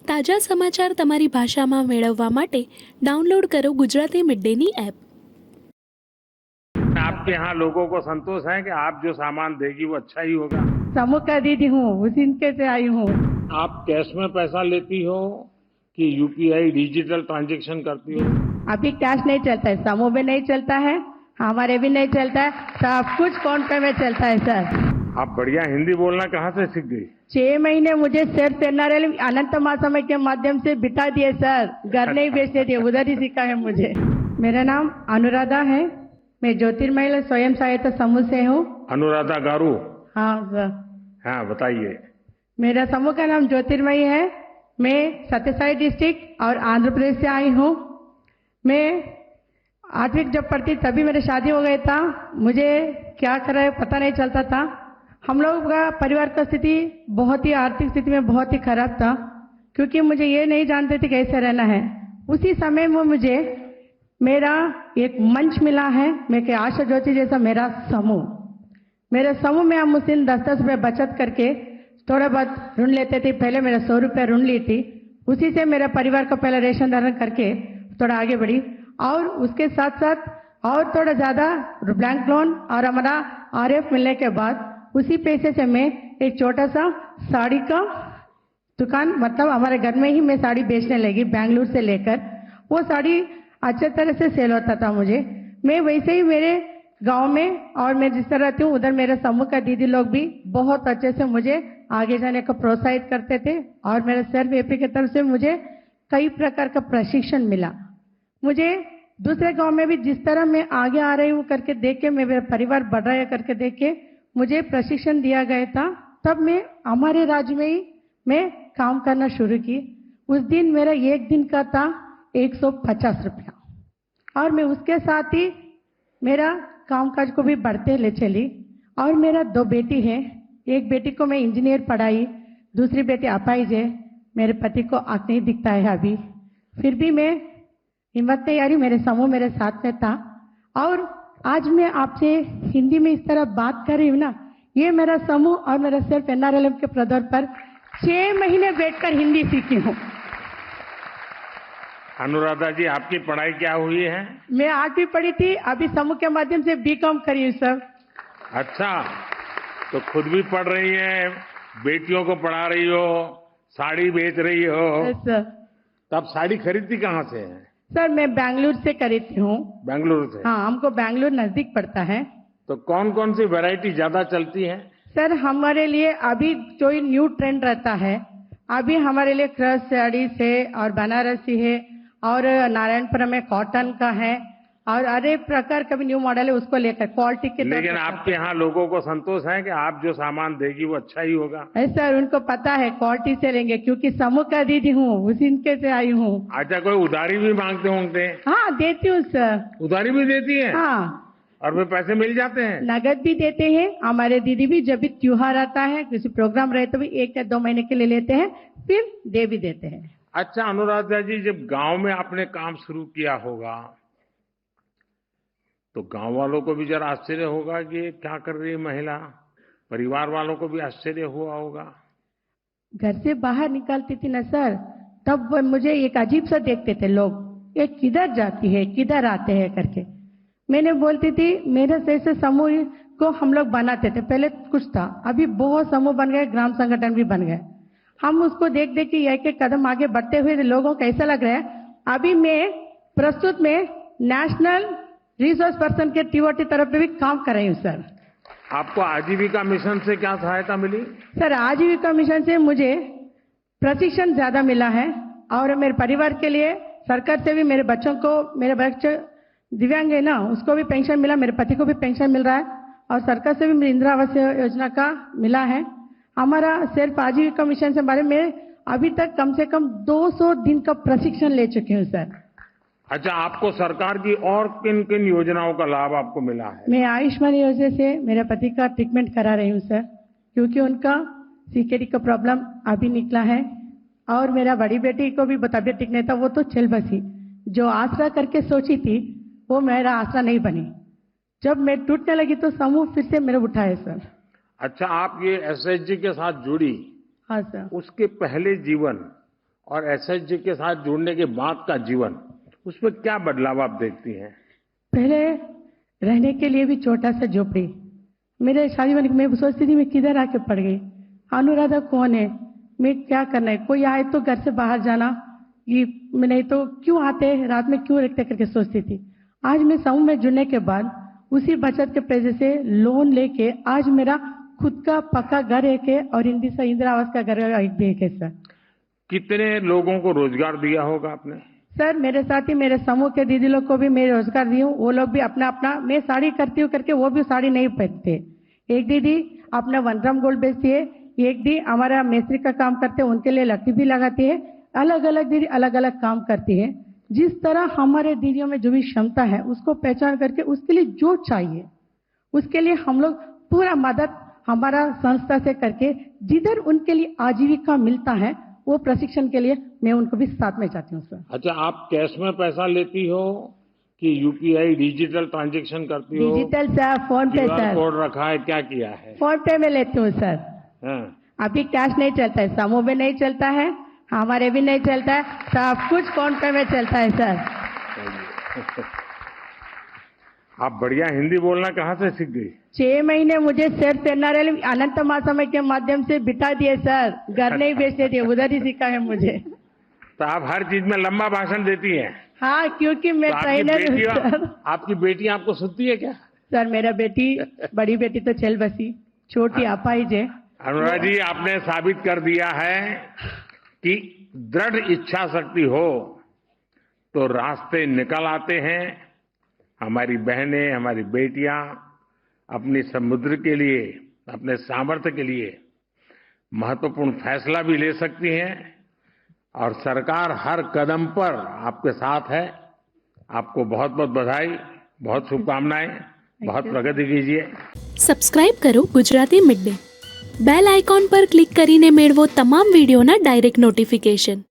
તાજા સમાચાર તમારી ભાષામાં મેળવવા માટે ડાઉનલોડ કરો ગુજરાતી મિડ ડેની એપ। आपके यहाँ लोगों को संतोष है कि आप जो सामान देगी वो अच्छा ही होगा। समूह का दीदी हूँ, उसी के से आई हूँ। आप कैश में पैसा लेती हो कि यूपीआई डिजिटल ट्रांजैक्शन करती हो? अभी कैश नहीं चलता है, समूह में नहीं चलता है, हमारे भी नहीं चलता है, सब कुछ फोन पे में चलता है सर। आप बढ़िया हिंदी बोलना कहाँ से सीख गई? 6 महीने मुझे सिर्फ एनआरएल अनंत महासमय के माध्यम से बिठा दिए सर, घर नहीं भेजते थे, उधर ही सीखा है मुझे। मेरा नाम अनुराधा है, मैं ज्योतिर्मय स्वयं सहायता समूह से हूँ। अनुराधा गारू? हाँ सर। हाँ बताइए। मेरा समूह का नाम ज्योतिर्मय है। मैं सत्यसाई डिस्ट्रिक्ट और आंध्र प्रदेश से आई हूँ। मैं 8वीं जब पढ़ती तभी मेरी शादी हो गई था, मुझे क्या कर रहा है पता नहीं चलता था। हम लोग का परिवार का स्थिति बहुत ही आर्थिक स्थिति में बहुत ही खराब था, क्योंकि मुझे ये नहीं जानते थे कैसे रहना है। उसी समय में मुझे मेरा एक मंच मिला है, मैं के आशा ज्योति जैसा मेरा समूह। मेरे समूह में हम उस दिन 10-10 रुपये बचत करके थोड़ा बहुत ऋण लेते थे। पहले मेरा 100 रुपये ऋण ली थी, उसी से मेरे परिवार को पहले रेशन धारण करके थोड़ा आगे बढ़ी, और उसके साथ साथ और थोड़ा ज़्यादा बैंक लोन और हमारा आरएफ मिलने के बाद उसी पैसे से मैं एक छोटा सा साड़ी का दुकान, मतलब हमारे घर में ही मैं साड़ी बेचने लगी, बेंगलुरु से लेकर। वो साड़ी अच्छे तरह से सेल होता था मुझे। मैं वैसे ही मेरे गांव में और मैं जिस तरह रहती हूँ उधर मेरे समूह का दीदी लोग भी बहुत अच्छे से मुझे आगे जाने को प्रोत्साहित करते थे, और मेरे सेल्फ एपी की तरफ से मुझे कई प्रकार का प्रशिक्षण मिला। मुझे दूसरे गांव में भी जिस तरह मैं आगे आ रही हूँ करके देख के, मेरा परिवार बढ़ रहा है करके देख के मुझे प्रशिक्षण दिया गया था। तब मैं हमारे राज्य में ही मैं काम करना शुरू की। उस दिन मेरा एक दिन का था 150 रुपया, और मैं उसके साथ ही मेरा कामकाज को भी बढ़ते ले चली। और मेरा 2 बेटी है, एक बेटी को मैं इंजीनियर पढ़ाई, दूसरी बेटी अपाहिज है। मेरे पति को आँख नहीं दिखता है अभी, फिर भी मैं हिम्मत नहीं आ रही, मेरे समूह मेरे साथ में था। और आज मैं आपसे हिंदी में इस तरह बात कर रही हूँ ना, ये मेरा समूह और मेरा सिर्फ एनआरएलएम के प्रदर पर 6 महीने बैठकर हिंदी सीखी हूँ। अनुराधा जी, आपकी पढ़ाई क्या हुई है? मैं 8वीं पढ़ी थी, अभी समूह के माध्यम से बीकॉम करी हूँ सर। अच्छा, तो खुद भी पढ़ रही है, बेटियों को पढ़ा रही हो, साड़ी बेच रही हो। सर, तब साड़ी खरीदती कहाँ से है? सर मैं बेंगलुरु से खरीदती हूँ। बेंगलुरु से? हाँ, हमको बेंगलुरु नजदीक पड़ता है। तो कौन कौन सी वैरायटी ज्यादा चलती है? सर हमारे लिए अभी जो न्यू ट्रेंड रहता है, अभी हमारे लिए क्रश साड़ी है और बनारसी है, और नारायणपुरम में कॉटन का है, और अरे प्रकार का भी न्यू मॉडल है, उसको लेकर क्वालिटी के। लेकिन आपके यहाँ लोगों को संतोष है कि आप जो सामान देगी वो अच्छा ही होगा? सर उनको पता है क्वालिटी से लेंगे, क्योंकि समूह का दीदी हूँ, उसी के से आई हूँ। अच्छा, कोई उधारी भी मांगते होंगे? हाँ देती हूँ सर। उधारी भी देती है? हाँ, और वे पैसे मिल जाते हैं? नगद भी देते हैं। हमारे दीदी भी जब भी त्योहार आता है, किसी प्रोग्राम रहे तो भी 1 या 2 महीने के लिए लेते हैं, फिर दे भी देते हैं। अच्छा अनुराधा जी, जब गांव में आपने काम शुरू किया होगा तो गांव वालों को भी जरा आश्चर्य होगा कि ये क्या कर रही है महिला, परिवार वालों को भी आश्चर्य हुआ होगा। घर से बाहर निकलती थी ना सर, तब वो मुझे एक अजीब सा देखते थे लोग, ये किधर जाती है किधर आते हैं करके। मैंने बोलती थी मेरे जैसे समूह को हम लोग बनाते थे, पहले कुछ था, अभी बहुत समूह बन गए, ग्राम संगठन भी बन गए। हम उसको देख देख के एक एक कदम आगे बढ़ते हुए लोगों को ऐसा लग रहा है। अभी मैं प्रस्तुत में नेशनल रिसोर्स पर्सन के टीओटी तरफ पे भी काम कर रही हूँ सर। आपको आजीविका मिशन से क्या सहायता मिली? सर आजीविका मिशन से मुझे प्रशिक्षण ज्यादा मिला है, और मेरे परिवार के लिए सरकार से भी मेरे बच्चों को, मेरे बच्चे दिव्यांग है ना, उसको भी पेंशन मिला, मेरे पति को भी पेंशन मिल रहा है, और सरकार से भी मेरी इंदिरा आवास योजना का मिला है। हमारा सिर्फ आजीविका मिशन से बारे में अभी तक कम से कम 200 दिन का प्रशिक्षण ले चुकी हूँ सर। अच्छा, आपको सरकार की और किन किन योजनाओं का लाभ आपको मिला है? मैं आयुष्मान योजना से मेरे पति का ट्रीटमेंट करा रही हूँ सर, क्योंकि उनका सीकेडी का प्रॉब्लम अभी निकला है, और मेरा बड़ी बेटी को भी तबियत ठीक नहीं था, वो तो चल बसी। जो आसरा करके सोची थी वो मेरा आसरा नहीं बनी, जब मैं टूटने लगी तो समूह फिर से मेरे उठाए सर। अच्छा, आप ये एसएचजी के साथ जुड़ी, हाँ सर। उसके पहले जीवन और एसएचजी के साथ जुड़ने के बाद का जीवन, उसमें क्या बदलाव आप देखती हैं? पहले रहने के लिए भी छोटा सा झोपड़ी, मेरे शादी होने के मैं सोचती थी मैं किधर आके पड़ गई, अनुराधा कौन है, मैं क्या करना है, कोई आए तो घर से बाहर जाना, ये मैं नहीं तो क्यों आते हैं रात में क्यों रखते करके सोचती थी। आज मैं समूह में जुड़ने के बाद उसी बचत के पैसे से लोन लेके आज मेरा खुद का पक्का घर एक है और इंदिरा आवास का घर एक भी एक है सर। कितने लोगों को रोजगार दिया होगा आपने? सर मेरे साथ ही मेरे समूह के दीदी लोग को भी मैं रोजगार दी हूँ, वो लोग भी अपना अपना, मैं साड़ी करती हूँ करके वो भी साड़ी नहीं पहनते। एक दीदी अपना 1 ग्राम गोल्ड बेचती है, एक दी हमारा मिस्त्री का काम करते हैं, उनके लिए लकड़ी भी लगाती है, अलग अलग दीदी अलग अलग काम करती है। जिस तरह हमारे दीदियों में जो भी क्षमता है उसको पहचान करके उसके लिए जो चाहिए उसके लिए हम लोग पूरा मदद हमारा संस्था से करके जिधर उनके लिए आजीविका मिलता है वो प्रशिक्षण के लिए मैं उनको भी साथ में जाती हूँ सर। अच्छा, आप कैश में पैसा लेती हो कि यूपीआई डिजिटल ट्रांजैक्शन करती हो? डिजिटल सर, फोन पे QR सर, कोड रखा है, क्या किया है? फोन पे में लेती हूँ सर। हाँ। अभी कैश नहीं चलता है, समूह में नहीं चलता है, हमारे भी नहीं चलता है, सब कुछ फोन पे में चलता है सर। आप बढ़िया हिंदी बोलना कहाँ से सीख गई? 6 महीने मुझे सिर्फ एनआरएल अनंत महासमय के माध्यम से बिठा दिए सर, घर नहीं बेचते थे, उधर ही सीखा है मुझे। तो आप हर चीज में लंबा भाषण देती हैं? हाँ, क्योंकि मैं तो ट्रेनर हूँ सर। आपकी बेटी आपको सुनती है क्या? सर मेरा बेटी, बड़ी बेटी तो चल बसी, छोटी अपाहिज है। अनुराग जी, आपने साबित कर दिया है कि दृढ़ इच्छा शक्ति हो तो रास्ते निकल आते हैं। हमारी बहनें, हमारी बेटियां अपनी समुद्र के लिए, अपने सामर्थ्य के लिए महत्वपूर्ण फैसला भी ले सकती हैं और सरकार हर कदम पर आपके साथ है। आपको बहुत बहुत बधाई, बहुत शुभकामनाएं, बहुत प्रगति कीजिए। સબસ્ક્રાઇબ કરો Gujarati mid day bell icon પર ક્લિક કરીને મેળવો તમામ વિડીયોના ડાયરેક્ટ નોટિફિકેશન।